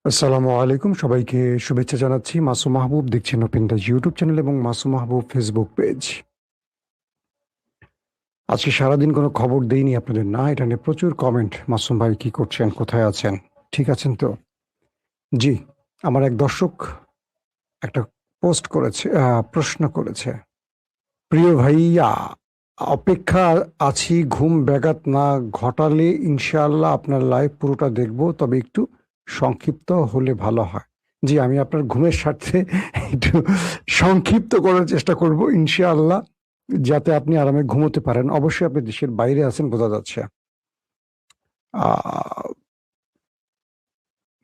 আসসালামু আলাইকুম, সবাইকে শুভেচ্ছা জানাচ্ছি। মাসুম মাহবুব দেখছেন ওপেন দ্য ইউটিউব চ্যানেল এবং মাসুম মাহবুব ফেসবুক পেজ। আজকে সারাদিন কোনো খবর দেইনি আপনাদের, না এটা নিয়ে প্রচুর কমেন্ট। মাসুম ভাই কি করছেন, কোথায় আছেন, ঠিক আছেন তো? জি, আমার এক দর্শক একটা পোস্ট করেছে, প্রশ্ন করেছে, প্রিয় ভাইয়া, অপেক্ষা আছি ঘুম ব্যাঘাত না ঘটালে ইনশাআল্লাহ আপনার লাইভ পুরোটা দেখব, তবে একটু সংক্ষিপ্ত হলে ভালো হয়। জি, আমি আপনার ঘুমের স্বার্থে একটু সংক্ষিপ্ত করার চেষ্টা করব ইনশাআল্লাহ, যাতে আপনি আরামে ঘুমোতে পারেন। অবশ্যই আপনি দেশের বাইরে আছেন, বোঝা যাচ্ছে। আহ,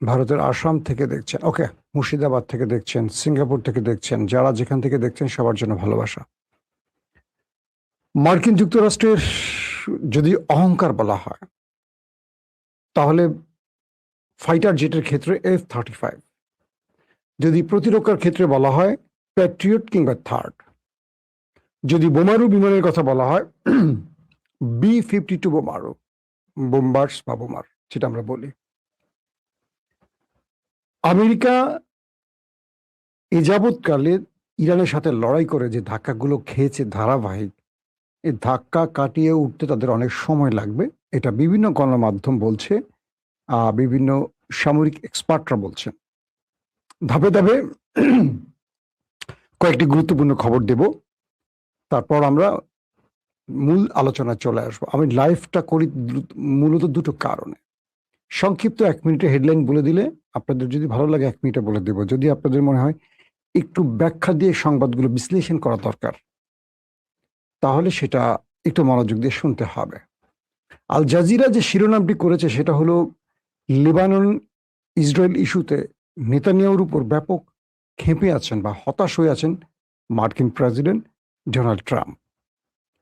ভারতের আসাম থেকে দেখছেন, ওকে, মুর্শিদাবাদ থেকে দেখছেন, সিঙ্গাপুর থেকে দেখছেন, যারা যেখান থেকে দেখছেন সবার জন্য ভালোবাসা। মার্কিন যুক্তরাষ্ট্রের যদি অহংকার বলা হয়, তাহলে ফাইটার জেটের ক্ষেত্রে F-35, যদি প্রতিরক্ষার ক্ষেত্রে বলা হয় প্যাট্রিয়ট কিংবা থার্ড, যদি বোমারু বিমানের কথা বলা হয় B-52 বোমারু, বোম্বার্স বা বোমার যেটা আমরা বলি। আমেরিকা এ যাবৎকালে ইরানের সাথে লড়াই করে যে ধাক্কাগুলো খেয়েছে ধারাবাহিক, এই ধাক্কা কাটিয়ে উঠতে তাদের অনেক সময় লাগবে, এটা বিভিন্ন গণমাধ্যম বলছে, বিভিন্ন সামরিক এক্সপার্টরা বলছেন। ধাপে ধাপে কয়েকটি গুরুত্বপূর্ণ খবর দেব, তারপর আমরা মূল আলোচনায় চলে আসবো। আমি লাইভটা করি মূলত দুটো কারণে। সংক্ষিপ্ত 1 মিনিটে হেডলাইন বলে দিলে আপনাদের যদি ভালো লাগে 1 মিনিটে বলে দেব। যদি আপনাদের মনে হয় একটু ব্যাখ্যা দিয়ে সংবাদগুলো বিশ্লেষণ করা দরকার, তাহলে সেটা একটু মনোযোগ দিয়ে শুনতে হবে। আল জাজিরা যে শিরোনামটি করেছে সেটা হলো, লেবানন ইসরায়েল ইস্যুতে নেতানিয়াহুর উপর ব্যাপক ক্ষেপে আছেন বা হতাশ হয়ে আছেন মার্কিন president Donald Trump.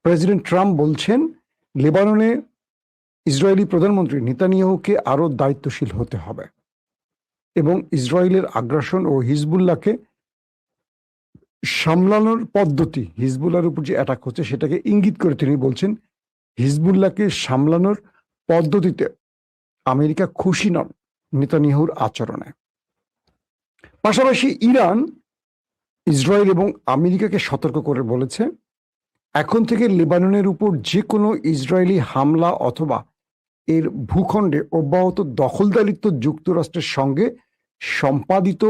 President Trump বলছেন লেবাননে ইসরায়েলি প্রধানমন্ত্রী নেতানিয়াহুকে আরো দায়িত্বশীল হতে হবে এবং ইসরায়েলের আগ্রাসন ও হিজবুল্লাহকে সামলানোর পদ্ধতি, হিজবুল্লাহর উপর যে অ্যাটাক হচ্ছে সেটাকে ইঙ্গিত করে তিনি বলছেন হিজবুল্লাহকে সামলানোর পদ্ধতিতে আমেরিকা খুশি নন নেতানিয়াহুর আচরণে। পাশাপাশি ইরান ইসরায়েল এবং আমেরিকাকে সতর্ক করে বলেছে, এখন থেকে লেবাননের উপর যে কোনো ইসরায়েলি হামলা অথবা এর ভূখণ্ডে অব্যাহত দখলদারিত্ব যুক্তরাষ্ট্রের সঙ্গে সম্পাদিত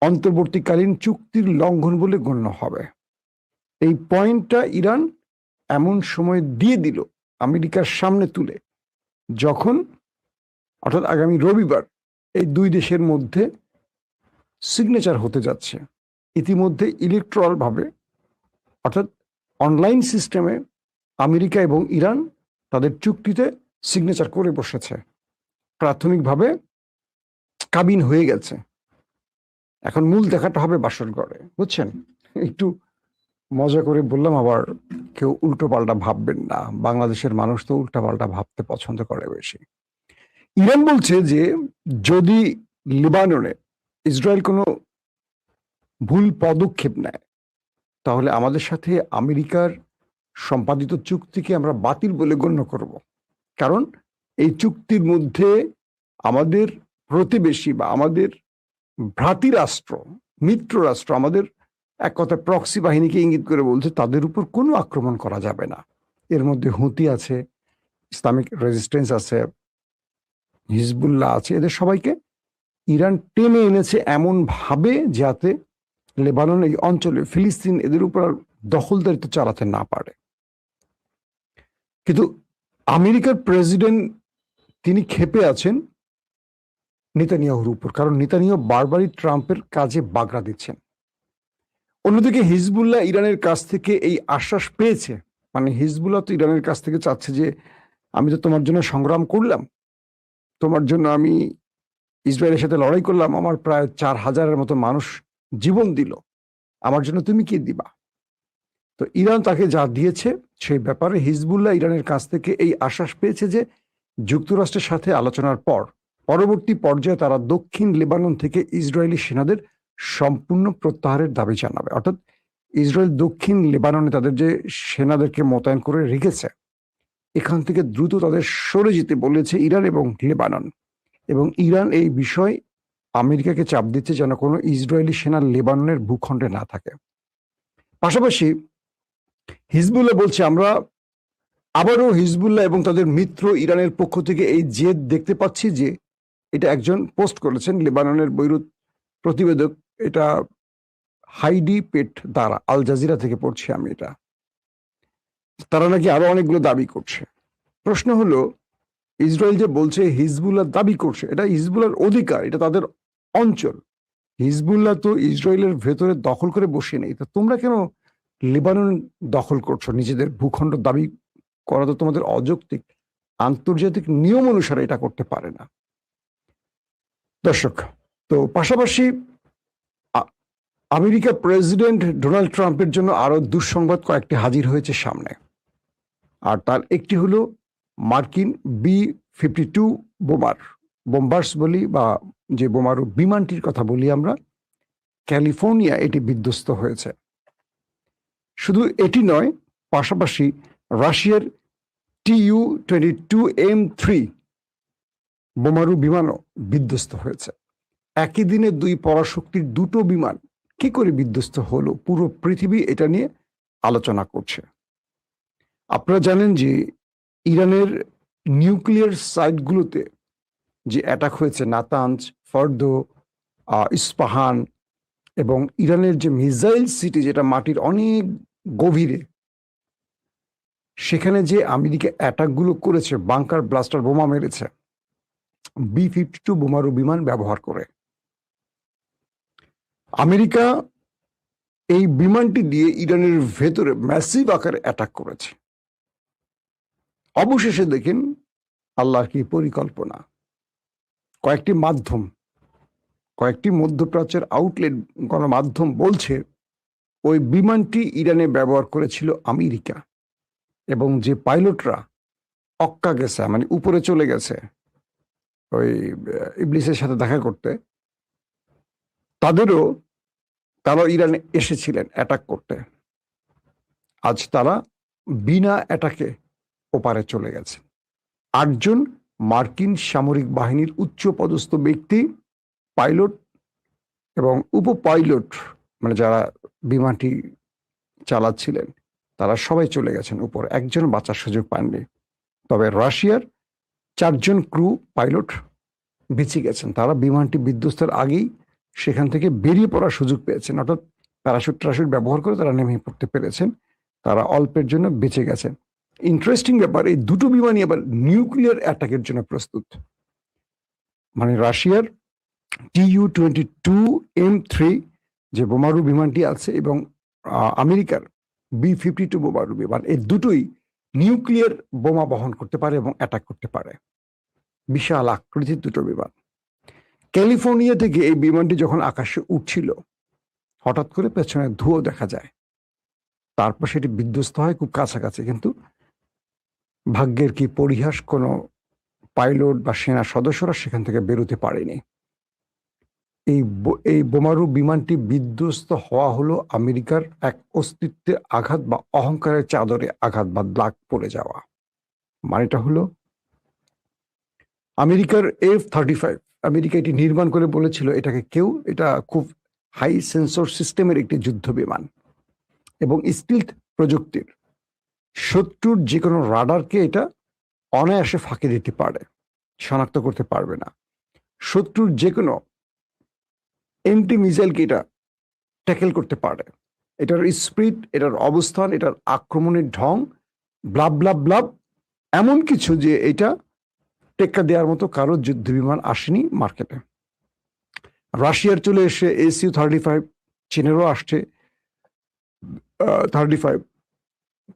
অন্তর্বর্তীকালীন চুক্তির লঙ্ঘন বলে গণ্য হবে। এই পয়েন্টটা ইরান এমন সময় দিয়ে দিল আমেরিকার সামনে তুলে, যখন অর্থাৎ আগামী রবিবার এই দুই দেশের মধ্যে সিগনেচার হতে যাচ্ছে। ইতিমধ্যে ইলেকট্রাল ভাবে অর্থাৎ অনলাইন সিস্টেমে আমেরিকা এবং ইরান তাদের চুক্তিতে সিগনেচার করে বসেছে। প্রাথমিকভাবে কাবিন হয়ে গেছে, এখন মূল দেখাটা হবে বাসর ঘরে, বুঝছেন? একটু মজা করে বললাম, আবার কেউ উল্টো পাল্টা ভাববেন না, বাংলাদেশের মানুষ তো উল্টা পাল্টা ভাবতে পছন্দ করে বেশি। ইরান বলছে যে যদি লেবাননে ইসরায়েল কোনো ভুল পদক্ষেপ নেয়, তাহলে আমাদের সাথে আমেরিকার সম্পাদিত চুক্তিকে আমরা বাতিল বলে গণ্য করব। কারণ এই চুক্তির মধ্যে আমাদের প্রতিবেশী বা আমাদের ভ্রাতৃ রাষ্ট্র, মিত্র রাষ্ট্র, আমাদের এক কথা প্রক্সি বাহিনীকে ইঙ্গিত করে বলছে তাদের উপর কোনো আক্রমণ করা যাবে না। এর মধ্যে হুতি আছে, ইসলামিক রেজিস্ট্যান্স আছে, হিজবুল্লাহ আছে, এদের সবাইকে ইরান টেনে এনেছে এমন ভাবে যাতে লেবানন এই অঞ্চলে ফিলিস্তিন এদের উপর দখলদারিত্ব চালাতে না পারে। কিন্তু আমেরিকার প্রেসিডেন্ট তিনি ক্ষেপে আছেন নেতানিয়াহুর উপর, কারণ নেতানিয়াহু বারবারই ট্রাম্পের কাজে বাগড়া দিচ্ছেন। অন্যদিকে হিজবুল্লাহ ইরানের কাছ থেকে এই আশ্বাস পেয়েছে, মানে হিজবুল্লাহ তো ইরানের কাছ থেকে চাচ্ছে যে আমি তো তোমার জন্য সংগ্রাম করলাম, তোমার জন্য আমি ইসরায়েলের সাথে লড়াই করলাম, আমার প্রায় 4,000-এর মতো মানুষ জীবন দিল, আমার জন্য তুমি কি দিবা? তো ইরান তাকে যা দিয়েছে সেই ব্যাপারে হিজবুল্লাহ ইরানের কাছ থেকে এই আশ্বাস পেয়েছে যে যুক্তরাষ্ট্রের সাথে আলোচনার পর পরবর্তী পর্যায়ে তারা দক্ষিণ লেবানন থেকে ইসরায়েলি সেনাদের সম্পূর্ণ প্রত্যাহারের দাবি জানাবে। অর্থাৎ ইসরায়েল দক্ষিণ লেবাননে তাদের যে সেনাদেরকে মোতায়েন করে রেখেছে, এখান থেকে দ্রুত তাদের সরে যেতে বলেছে ইরান এবং লেবানন। এবং ইরান এই বিষয় আমেরিকাকে চাপ দিচ্ছে যেন কোনো ইসরায়েলি সেনা লেবাননের ভূখণ্ডে না থাকে। পাশাপাশি হিজবুল্লাহ বলছে, আমরা আবারও হিজবুল্লাহ এবং তাদের মিত্র ইরানের পক্ষ থেকে এই জেদ দেখতে পাচ্ছি, যে এটা একজন পোস্ট করেছেন লেবাননের বৈরুত প্রতিবেদক, এটা হাইডি পেট দ্বারা, আল জাজিরা থেকে পড়ছি আমি এটা। তারা নাকি আরো অনেকগুলো দাবি করছে। প্রশ্ন হলো, ইসরায়েল যে বলছে হিজবুল্লাহ দাবি করছে, এটা হিজবুল্লাহর অধিকার, এটা তাদের অঞ্চল। হিজবুল্লাহ তো ইসরায়েলের ভেতরে দখল করে বসে নেই, তো তোমরা কেন লেবানন দখল করছো? নিজেদের ভূখণ্ড দাবি করা তো তোমাদের অযৌক্তিক, আন্তর্জাতিক নিয়ম অনুসারে এটা করতে পারে না। দর্শক, তো পাশাপাশি আমেরিকা প্রেসিডেন্ট ডোনাল্ড ট্রাম্পের জন্য আরো দুঃসংবাদ কয়েকটি হাজির হয়েছে সামনে, আর তার একটি হলো মার্কিন B-52 বোমার্স বলি, বা যে বোমারু বিমানটির কথা বলি আমরা, ক্যালিফোর্নিয়া এটি বিধ্বস্ত হয়েছে। শুধু এটি নয়, পাশাপাশি রাশিয়ার Tu-22M3 বোমারু বিমানও বিধ্বস্ত হয়েছে। একই দিনে দুই পরাশক্তির দুটো বিমান কি করে বিধ্বস্ত হলো, পুরো পৃথিবী এটা নিয়ে আলোচনা করছে। আপনারা জানেন যে ইরানের নিউক্লিয়ার সাইটগুলোতে যে অ্যাটাক হয়েছে, নাতানজ, ফর্দো, ইস্পাহান, এবং ইরানের যে মিসাইল সিটি যেটা মাটির অনেক গভীরে, সেখানে যে আমেরিকা অ্যাটাকগুলো করেছে, বাংকার ব্লাস্টার বোমা মেরেছে B-52 বোমারু বিমান ব্যবহার করে। আমেরিকা এই বিমানটি দিয়ে ইরানের ভেতরে ম্যাসিভ আকারে অ্যাটাক করেছে। অবশেষে দেখেন আল্লাহর কি পরিকল্পনা, কয়েকটি মধ্যপ্রাচ্যের আউটলেট গণমাধ্যম বলছে ওই বিমানটি ইরানে ব্যবহার করেছিল আমেরিকা, এবং যে পাইলটরা অক্কা গেছে, মানে উপরে চলে গেছে ওই ইবলিসের সাথে দেখা করতে, তারা ইরানে এসেছিলেন অ্যাটাক করতে। আজ তারা বিনা অ্যাটাকে ওপারে চলে গেছে। 8 জন মার্কিন সামরিক বাহিনীর উচ্চ পদস্থ ব্যক্তি, পাইলট এবং উপপাইলট, মানে যারা বিমানটি চালাচ্ছিলেন, তারা সবাই চলে গেছেন উপরে, একজন বাঁচার সুযোগ পাননি। তবে রাশিয়ার 4 জন ক্রু পাইলট বেঁচে গেছেন, তারা বিমানটি বিধ্বস্তের আগেই সেখান থেকে বেরিয়ে পড়ার সুযোগ পেয়েছেন, অর্থাৎ প্যারাশুট ব্যবহার করে তারা নেমে পড়তে পেরেছেন, তারা অল্পের জন্য বেঁচে গেছেন। ইন্টারেস্টিং ব্যাপার, এই দুটো বিমানই আবার নিউক্লিয়ার অ্যাটাকের জন্য প্রস্তুত। মানে রাশিয়ার Tu-22M3 যে বোমারু বিমানটি আছে, এবং আমেরিকার B-52 বোমারু বিমান, এই দুটোই নিউক্লিয়ার বোমা বহন করতে পারে এবং অ্যাটাক করতে পারে। বিশাল আকৃতির দুটো বিমান। ক্যালিফোর্নিয়া থেকে এই বিমানটি যখন আকাশে উঠছিল, হঠাৎ করে পেছনে ধুয়ো দেখা যায়, তারপর সেটি বিধ্বস্ত হয় খুব কাছাকাছি, কিন্তু ভাগ্যের কি পরিহাস, কোনো পাইলট বা সেনা সদস্যরা সেখান থেকে বেরোতে পারেনি। এই বোমারু বিমানটি বিধ্বস্ত হওয়া হলো আমেরিকার এক অস্তিত্বের আঘাত বা অহংকারের চাদরে আঘাত বা দাগ পড়ে যাওয়া। মানেটা হলো আমেরিকার F-35, আমেরিকা এটি নির্মাণ করে বলেছিল এটা খুব হাই সেন্সর সিস্টেমের একটি যুদ্ধ বিমান, এবং স্টিলথ প্রযুক্তির, শত্রুর যে কোনো রাডারকে এটা অনায়াসে ফাঁকি দিতে পারে, শনাক্ত করতে পারবে না। শত্রুর যে কোনো এন্টি মিসাইলকে এটা ট্যাকেল করতে পারে। এটার স্পিড, এটার অবস্থান, এটার আক্রমণের ঢং, ব্লাব ব্লাব ব্লাব, এমন কিছু যে এটা টেক্কা দেওয়ার মতো কারো যুদ্ধ বিমান আসেনি মার্কেটে। রাশিয়ার চলে এসে Su-35, চীনেরও আসছে 35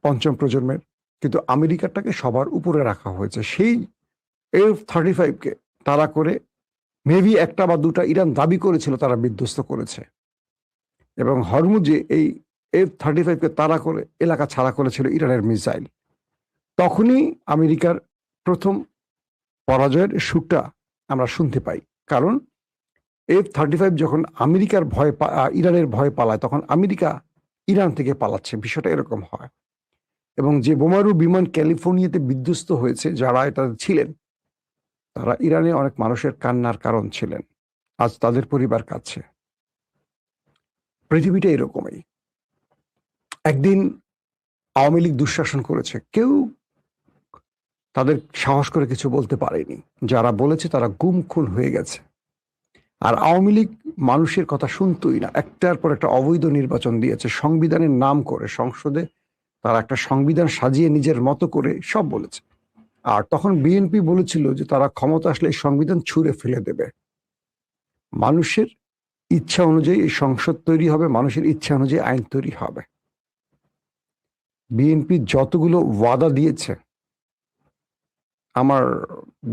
পঞ্চম প্রজন্মের, কিন্তু আমেরিকাটাকে সবার উপরে রাখা হয়েছে। সেই F-35কে তারা করে, মেবি একটা বা দুটা ইরান দাবি করেছিল তারা বিধ্বস্ত করেছে, এবং হরমুজে এই F-35কে তারা করে এলাকা ছাড়া করেছিল ইরানের মিসাইল। তখনই আমেরিকার প্রথম পরাজয়ের সুরটা আমরা শুনতে পাই, কারণ F-35 যখন ইরানের ভয়ে পালায়, তখন আমেরিকা ইরান থেকে পালাচ্ছে, বিষয়টা এরকম হয়। এবং যে বোমারু বিমান ক্যালিফোর্নিয়াতে বিধ্বস্ত হয়েছে, যারা এটা ছিলেন, তারা ইরানে অনেক মানুষের কান্নার কারণ ছিলেন। আজ তাদের পরিবার কাছে। পৃথিবীটা এরকমই। একদিন আওয়ামী লীগ দুঃশাসন করেছে, কেউ তাদের সাহস করে কিছু বলতে পারেনি। যারা বলেছে তারা গুম খুন হয়ে গেছে। আর আওয়ামী লীগ মানুষের কথা শুনতই না, একটার পর একটা অবৈধ নির্বাচন দিয়েছে, সংবিধানের নাম করে সংসদে তারা একটা সংবিধান সাজিয়ে নিজের মতো করে সব বলেছে। আর তখন বিএনপি বলেছিল যে তারা ক্ষমতা আসলে এই সংবিধান ছুঁড়ে ফেলে দেবে। মানুষের ইচ্ছা অনুযায়ী এই সংসদ তৈরি হবে, মানুষের ইচ্ছা অনুযায়ী আইন তৈরি হবে। বিএনপি যতগুলো ওয়াদা দিয়েছে, আমার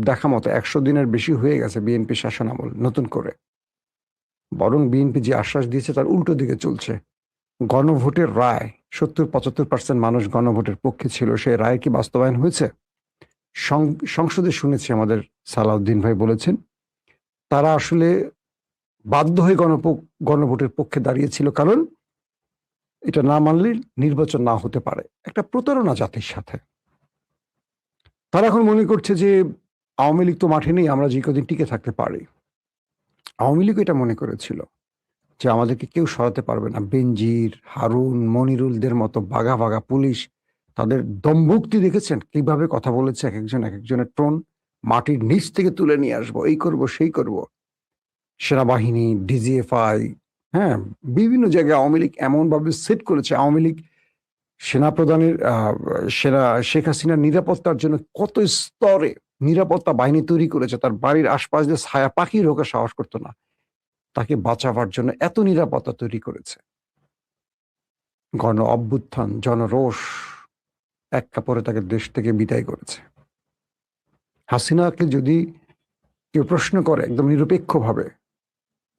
দেখা মতো 100 দিনের বেশি হয়ে গেছে বিএনপি শাসন আমল নতুন করে। বরং বিএনপি যে আশ্বাস দিয়েছে তার উল্টো দিকে চলছে। গণভোটের রায় 70-75% মানুষ গণভোটের পক্ষে ছিল, সেই রায় কি বাস্তবায়ন হয়েছে? সংসদে শুনেছি আমাদের সালাউদ্দিন ভাই বলেছেন তারা আসলে বাধ্য হয়ে গণভোটের পক্ষে দাঁড়িয়েছিল, কারণ এটা না মানলে নির্বাচন না হতে পারে। একটা প্রতারণা জাতির সাথে। তারা এখন মনে করছে যে আওয়ামী লীগ তো মাঠে নেই, আমরা যে কদিন টিকে থাকতে পারি। আওয়ামী লীগ এটা মনে করেছিল যে আমাদেরকে কেউ সরাতে পারবে না। বেনজির, হারুন, মনিরুলদের মতো বাঘা বাঘা পুলিশ, তাদের দম্ভুক্তি দেখেছেন কিভাবে কথা বলেছে, এক একজনের টোন মাটির নিচ থেকে তুলে নিয়ে আসবো, এই করব সেই করব। সেনাবাহিনী, ডিজিএফআই, হ্যাঁ, বিভিন্ন জায়গায় আওয়ামী লীগ এমনভাবে সেট করেছে। আওয়ামী লীগ সেনাপ্রধানের শেখ হাসিনার নিরাপত্তার জন্য কত স্তরে নিরাপত্তা বাহিনী তৈরি করেছে। তার বাড়ির আশপাশ দিয়ে ছায়া পাখি ঢোকার সাহস করতো না, তাকে বাঁচাবার জন্য এত নিরাপত্তা তৈরি করেছে। গণ অভ্যুত্থান, জনরোষ এক কাপড়ে তাকে দেশ থেকে বিদায় করেছে। হাসিনাকে যদি কেউ প্রশ্ন করে একদম নিরপেক্ষভাবে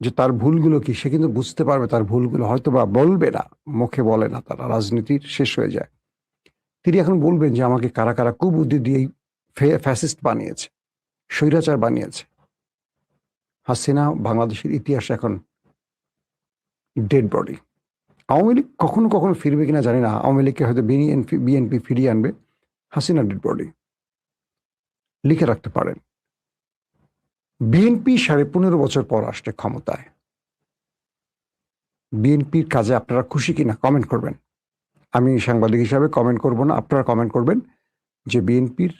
যে তার ভুলগুলো কি, সে কিন্তু বুঝতে পারবে তার ভুলগুলো, হয়তো বা বলবে না, মুখে বলে না, তারা রাজনীতির শেষ হয়ে যায়। তিনি এখন বলবেন যে আমাকে কারা কারা কুবুদ্ধি দিয়েই ফ্যাসিস্ট বানিয়েছে, স্বৈরাচার বানিয়েছে। হাসিনা বাংলাদেশের ইতিহাসে এখন ডেড বডি। আওয়ামী লীগ কখনো কখনো ফিরবে কিনা জানি না, আওয়ামী লীগকে হয়তো বিএনপি ফিরিয়ে আনবে। হাসিনা ডেড বডি লিখে রাখতে পারেন। বিএনপি 15.5 বছর পর আসছে ক্ষমতায়। বিএনপির কাজে আপনারা খুশি কিনা কমেন্ট করবেন। আমি সাংবাদিক হিসাবে কমেন্ট করব না, আপনারা কমেন্ট করবেন যে বিএনপির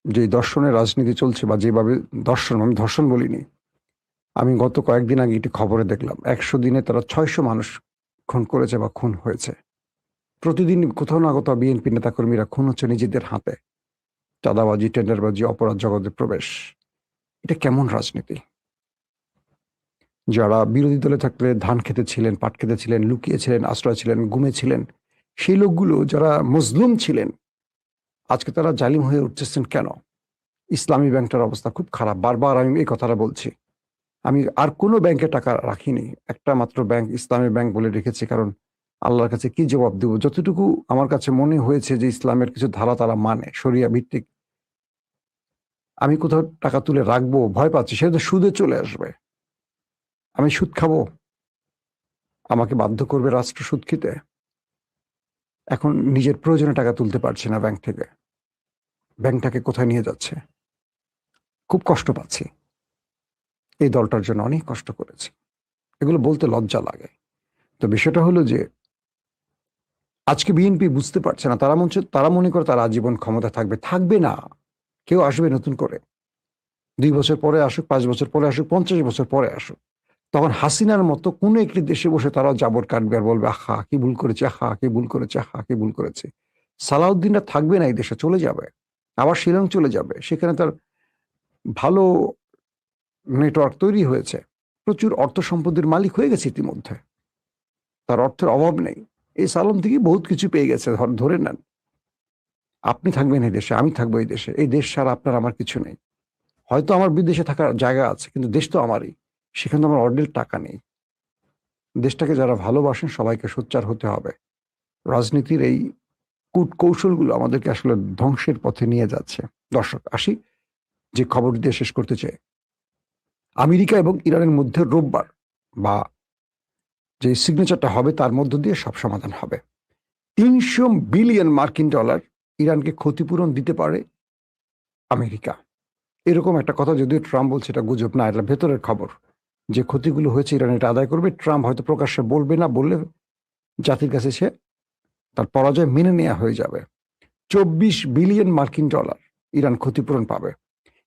যে দর্শনের রাজনীতি চলছে, বা যেভাবে দর্শন, আমি ধর্ষণ বলিনি, আমি গত কয়েকদিন আগে একটি খবরে দেখলাম 100 দিনে তারা 600 মানুষ খুন করেছে বা খুন হয়েছে। প্রতিদিন কোথাও না কোথাও বিএনপি নেতাকর্মীরা খুন হচ্ছে নিজেদের হাতে। চাঁদাবাজি, টেন্ডারবাজি, অপরাধ জগতে প্রবেশ। এটা কেমন রাজনীতি? যারা বিরোধী দলে থাকলে ধান খেতে ছিলেন, পাট খেতে ছিলেন, লুকিয়েছিলেন, আশ্রয় ছিলেন, গুমে ছিলেন, সেই লোকগুলো যারা মজলুম ছিলেন আজকে তারা জালিম হয়ে উঠতেছেন কেন? ইসলামী ব্যাংকটার অবস্থা খুব খারাপ, বারবার আমি এই কথাটা বলছি। আমি আর কোনো ব্যাংকে টাকা রাখিনি, একটা মাত্র ব্যাংক ইসলামী ব্যাংক বলে রেখেছি, কারণ আল্লাহর কাছে কি জবাব দেব? যতটুকু আমার কাছে মনে হয়েছে যে ইসলামের কিছু ধারা তারা মানে, শরিয়া ভিত্তিক, আমি কোথাও টাকা তুলে রাখবো ভয় পাচ্ছি, সেটা তো সুদে চলে আসবে। আমি সুদ খাবো? আমাকে বাধ্য করবে রাষ্ট্র সুদ খেতে? এখন নিজের প্রয়োজনে টাকা তুলতে পারছি না ব্যাংক থেকে। ব্যাংকটাকে কোথায় নিয়ে যাচ্ছে? খুব কষ্ট পাচ্ছি। এই দলটার জন্য অনেক কষ্ট করেছি, এগুলো বলতে লজ্জা লাগে। তো বিষয়টা হলো যে আজকে বিএনপি বুঝতে পারছে না, তারা মনে করে তারা আজীবন ক্ষমতা থাকবে। থাকবে না। কেউ আসবে নতুন করে, 2 বছর পরে আসুক, 5 বছর পরে আসুক, 50 বছর পরে আসুক, তখন হাসিনার মতো কোনো একটি দেশে বসে তারাও জাবর কাটবে আর বলবে আহা কি ভুল করেছে, আহা কি ভুল করেছে, আহা কি ভুল করেছে। সালাউদ্দিনরা থাকবে না এই দেশে, চলে যাবে, আবার শিলং চলে যাবে। সেখানে তার ভালো নেটওয়ার্ক তৈরি হয়েছে, প্রচুর অর্থ সম্পদের মালিক হয়ে গেছে ইতিমধ্যে, তার অর্থের অভাব নেই। এই সালাম থেকে বহুত কিছু পেয়ে গেছে, ধরে নেন। আপনি থাকবেন এই দেশে, আমি থাকবো এই দেশে, এই দেশ ছাড়া আপনার আমার কিছু নেই। হয়তো আমার বিদেশে থাকার জায়গা আছে, কিন্তু দেশ তো আমারই, সেখানে তো আমার অর্ধেক টাকা নেই। দেশটাকে যারা ভালোবাসেন সবাইকে সোচ্চার হতে হবে। রাজনীতির এই কৌশলগুলো আমাদেরকে আসলে ধ্বংসের পথে নিয়ে যাচ্ছে। দর্শক, আসি যে খবর দিয়ে শেষ করতে চাই। আমেরিকা এবং ইরানের মধ্যে রোববার বা যে সিগনেচারটা হবে তার মধ্য দিয়ে সব সমাধান হবে। 300 বিলিয়ন মার্কিন ডলার ইরানকে ক্ষতিপূরণ দিতে পারে আমেরিকা। এরকম একটা কথা যদিও ট্রাম্প বলছে এটা গুজব না, এটা ভেতরের খবর, যে ক্ষতিগুলো হয়েছে ইরান এটা আদায় করবে। ট্রাম্প হয়তো প্রকাশ্যে বলবে না, বললে জাতির কাছে সে তার পরাজয় মেনে নেওয়া হয়ে যাবে। 24 বিলিয়ন মার্কিন ডলার ইরান ক্ষতিপূরণ পাবে।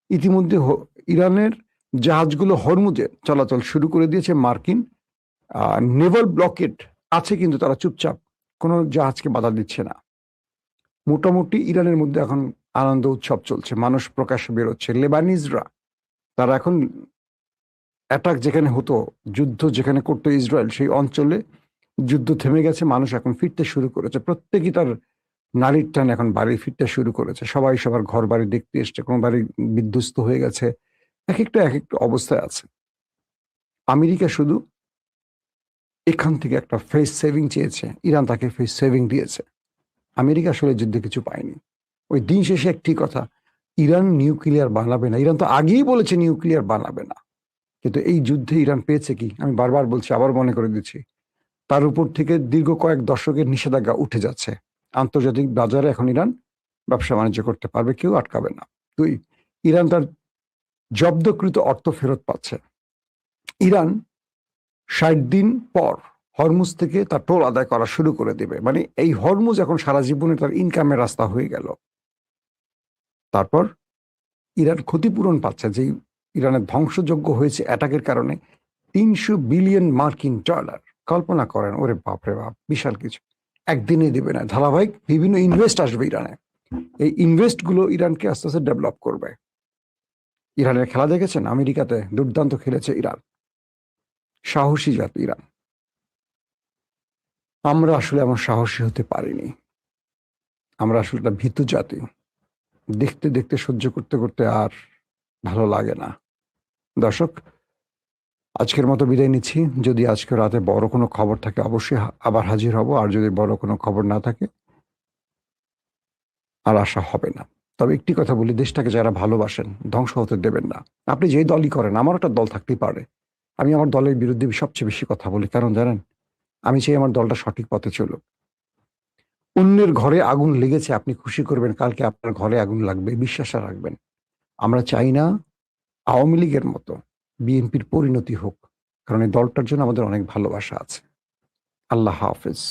ইতিমধ্যে ইরানের জাহাজগুলো হরমুজে চলাচল শুরু করে দিয়েছে। মার্কিন নেভাল ব্লকেড আছে, কিন্তু তারা চুপচাপ, কোনো জাহাজকে বাধা দিচ্ছে না। মোটামুটি ইরানের মধ্যে এখন আনন্দ উৎসব চলছে, মানুষ প্রকাশ্যে বেরোচ্ছে। লেবানিজরা, তারা এখন অ্যাটাক যেখানে হতো, যুদ্ধ যেখানে করতো ইসরায়েল, সেই অঞ্চলে যুদ্ধ থেমে গেছে, মানুষ এখন ফিরতে শুরু করেছে। প্রত্যেকেই তার নারীর টান এখন বাড়ি ফিরতে শুরু করেছে। সবাই সবার ঘর বাড়ি দেখতে এসছে, কোনো বাড়ি বিধ্বস্ত হয়ে গেছে, এক একটা অবস্থায় আছে। আমেরিকা শুধু এখান থেকে একটা ফেস সেভিং চেয়েছে, ইরান তাকে ফেস সেভিং দিয়েছে। আমেরিকা আসলে যুদ্ধে কিছু পায়নি। ওই দিন শেষে একটি কথা, ইরান নিউক্লিয়ার বানাবে না। ইরান তো আগেই বলেছে নিউক্লিয়ার বানাবে না, কিন্তু এই যুদ্ধে ইরান পেয়েছে কি? আমি বারবার বলছি, আবার মনে করে দিচ্ছি, তার উপর থেকে দীর্ঘ কয়েক দশকের নিষেধাজ্ঞা উঠে যাচ্ছে। আন্তর্জাতিক বাজারে এখন ইরান ব্যবসা বাণিজ্য করতে পারবে, কেউ আটকাবে না। দুই, ইরান তার জব্দকৃত অর্থ ফেরত পাচ্ছে। ইরান 60 দিন পর হরমুজ থেকে তার টোল আদায় করা শুরু করে দেবে। মানে এই হরমুজ এখন সারা জীবনে তার ইনকামের রাস্তা হয়ে গেল। তারপর ইরান ক্ষতিপূরণ পাচ্ছে, যে ইরানের ধ্বংসযোগ্য হয়েছে অ্যাটাকের কারণে 300 বিলিয়ন মার্কিন ডলার। কল্পনা করেন, ওরে বাপরে বাপ, বিশাল কিছু। একদিনে দেবে না, ধারাবাহিক বিভিন্ন ইনভেস্ট আসবে ইরানে। এই ইনভেস্ট গুলো ইরানকে আস্তে আস্তে ডেভেলপ করবে। ইরানের খেলা দেখেছেন? আমেরিকাতে দুর্দান্ত খেলেছে ইরান, সাহসী জাতি ইরান। আমরা আসলে এমন সাহসী হতে পারিনি। আমরা আসলে একটা ভীতু জাতি। দেখতে দেখতে সহ্য করতে করতে আর ভালো লাগে না। দর্শক, আজকের মতো বিদায় নিচ্ছি। যদি আজকে রাতে বড় কোনো খবর থাকে অবশ্যই আবার হাজির হব, আর যদি বড় কোনো খবর না থাকে আর আশা হবে না। তবে একটি কথা বলি, দেশটাকে যারা ভালোবাসেন ধ্বংস হতে দেবেন না। আপনি যেই দলই করেন, আমার একটা দল থাকতেই পারে, আমি আমার দলের বিরুদ্ধে সবচেয়ে বেশি কথা বলি, কারণ জানেন, আমি চাই আমার দলটা সঠিক পথে চলুক। অন্যের ঘরে আগুন লেগেছে, আপনি খুশি করবেন, কালকে আপনার ঘরে আগুন লাগবে, বিশ্বাস রাখবেন। আমরা চাই না আওয়ামী লীগের মতো বিএনপির পরিণতি হোক, কারণ এই দলটার জন্য আমাদের অনেক ভালোবাসা আছে। আল্লাহ হাফেজ।